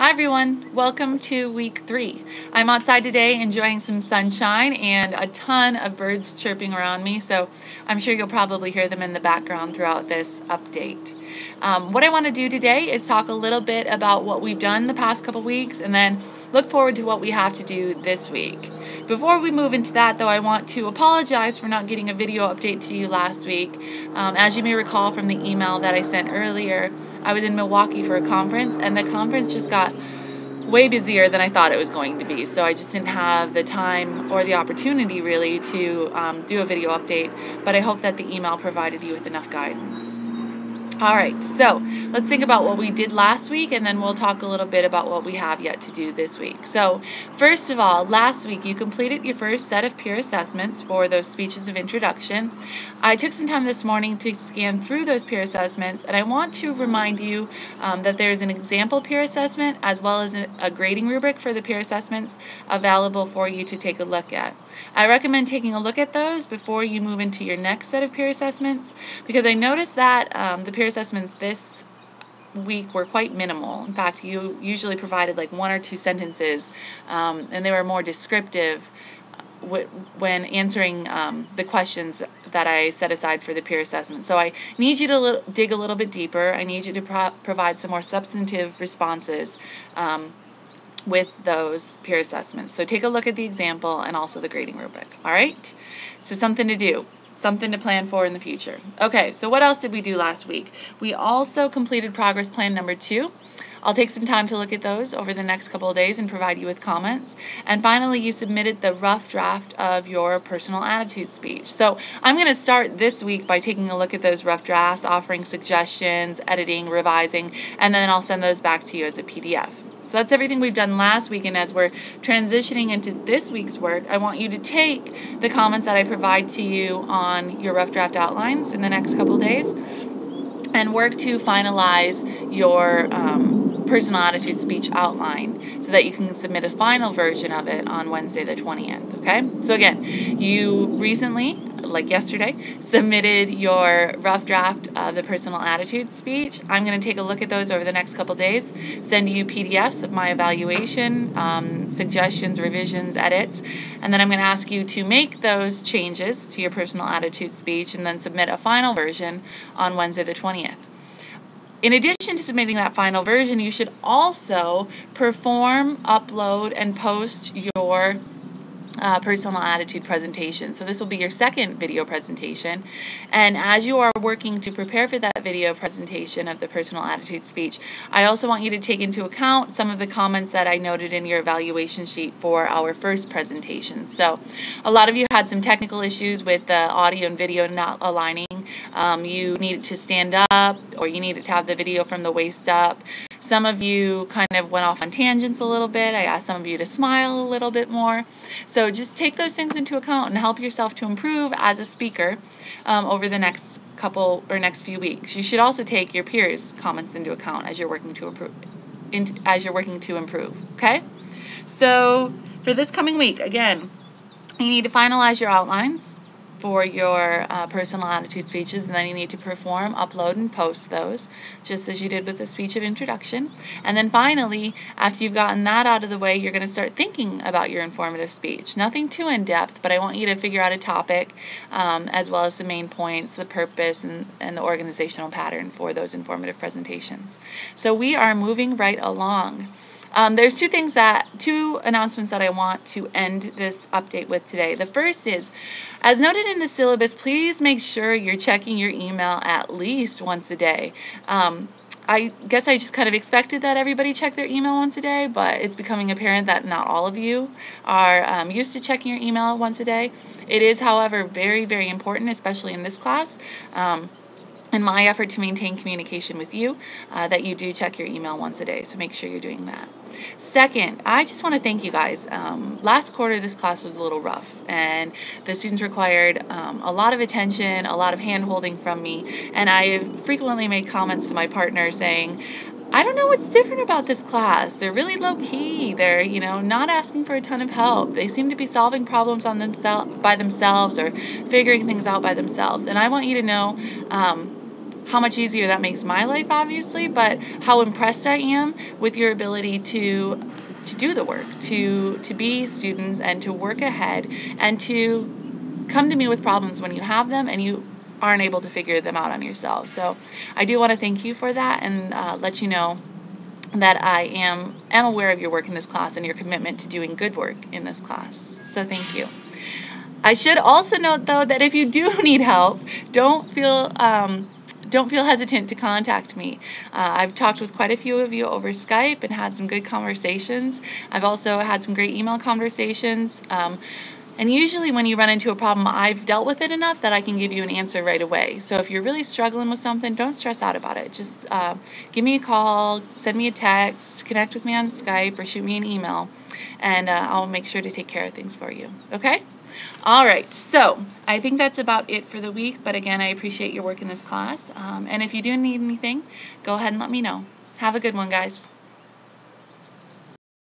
Hi everyone, welcome to week 3. I'm outside today enjoying some sunshine and a ton of birds chirping around me, so I'm sure you'll probably hear them in the background throughout this update. What I want to do today is talk a little bit about what we've done the past couple weeks and then look forward to what we have to do this week. Before we move into that though, I want to apologize for not getting a video update to you last week. As you may recall from the email that I sent earlier, I was in Milwaukee for a conference, and the conference just got way busier than I thought it was going to be. So I just didn't have the time or the opportunity really to do a video update, but I hope that the email provided you with enough guidance. Alright, so let's think about what we did last week, and then we'll talk a little bit about what we have yet to do this week. So first of all, last week you completed your first set of peer assessments for those speeches of introduction. I took some time this morning to scan through those peer assessments, and I want to remind you that there's an example peer assessment as well as a grading rubric for the peer assessments available for you to take a look at. I recommend taking a look at those before you move into your next set of peer assessments, because I noticed that the peer assessments this week were quite minimal. In fact, you usually provided like 1 or 2 sentences, and they were more descriptive when answering the questions that I set aside for the peer assessment. So I need you to dig a little bit deeper. I need you to provide some more substantive responses with those peer assessments. So take a look at the example and also the grading rubric. All right? So something to do, something to plan for in the future. Okay, so what else did we do last week? We also completed progress plan number 2. I'll take some time to look at those over the next couple of days and provide you with comments. And finally, you submitted the rough draft of your personal attitude speech. So I'm going to start this week by taking a look at those rough drafts, offering suggestions, editing, revising, and then I'll send those back to you as a PDF. So that's everything we've done last week, and as we're transitioning into this week's work, I want you to take the comments that I provide to you on your rough draft outlines in the next couple of days and work to finalize your personal attitude speech outline so that you can submit a final version of it on Wednesday the 20th, okay? So again, you recently, like yesterday, submitted your rough draft of the personal attitude speech. I'm going to take a look at those over the next couple days, send you PDFs of my evaluation, suggestions, revisions, edits, and then I'm going to ask you to make those changes to your personal attitude speech and then submit a final version on Wednesday the 20th. In addition to submitting that final version, you should also perform, upload, and post your personal attitude presentation. So this will be your second video presentation, and as you are working to prepare for that video presentation of the personal attitude speech, I also want you to take into account some of the comments that I noted in your evaluation sheet for our first presentation. So a lot of you had some technical issues with the audio and video not aligning. You needed to stand up, or you needed to have the video from the waist up. Some of you kind of went off on tangents a little bit. I asked some of you to smile a little bit more. So just take those things into account and help yourself to improve as a speaker over the next few weeks. You should also take your peers' comments into account as you're working to improve. Okay? So for this coming week, again, you need to finalize your outlines for your personal attitude speeches, and then you need to perform, upload, and post those, just as you did with the speech of introduction. And then finally, after you've gotten that out of the way, you're going to start thinking about your informative speech. Nothing too in-depth, but I want you to figure out a topic, as well as the main points, the purpose, and the organizational pattern for those informative presentations. So we are moving right along. There's two announcements that I want to end this update with today. The first is, as noted in the syllabus, please make sure you're checking your email at least once a day. I guess I just kind of expected that everybody check their email once a day, but it's becoming apparent that not all of you are used to checking your email once a day. It is, however, very, very important, especially in this class, in my effort to maintain communication with you, that you do check your email once a day, so make sure you're doing that. Second, I just want to thank you guys. Last quarter, this class was a little rough, and the students required a lot of attention, a lot of hand-holding from me, and I frequently made comments to my partner saying, I don't know what's different about this class. They're really low-key. They're, not asking for a ton of help. They seem to be solving problems by themselves or figuring things out by themselves, and I want you to know how much easier that makes my life, obviously, but how impressed I am with your ability to do the work, to be students and to work ahead and to come to me with problems when you have them and you aren't able to figure them out on yourself. So I do want to thank you for that and let you know that I am aware of your work in this class and your commitment to doing good work in this class. So thank you. I should also note, though, that if you do need help, don't feel hesitant to contact me. I've talked with quite a few of you over Skype and had some good conversations. I've also had some great email conversations. And usually when you run into a problem, I've dealt with it enough that I can give you an answer right away. So if you're really struggling with something, don't stress out about it. Just give me a call, send me a text, connect with me on Skype, or shoot me an email, and I'll make sure to take care of things for you. Okay? All right, so I think that's about it for the week, but again, I appreciate your work in this class, and if you do need anything, go ahead and let me know. Have a good one, guys.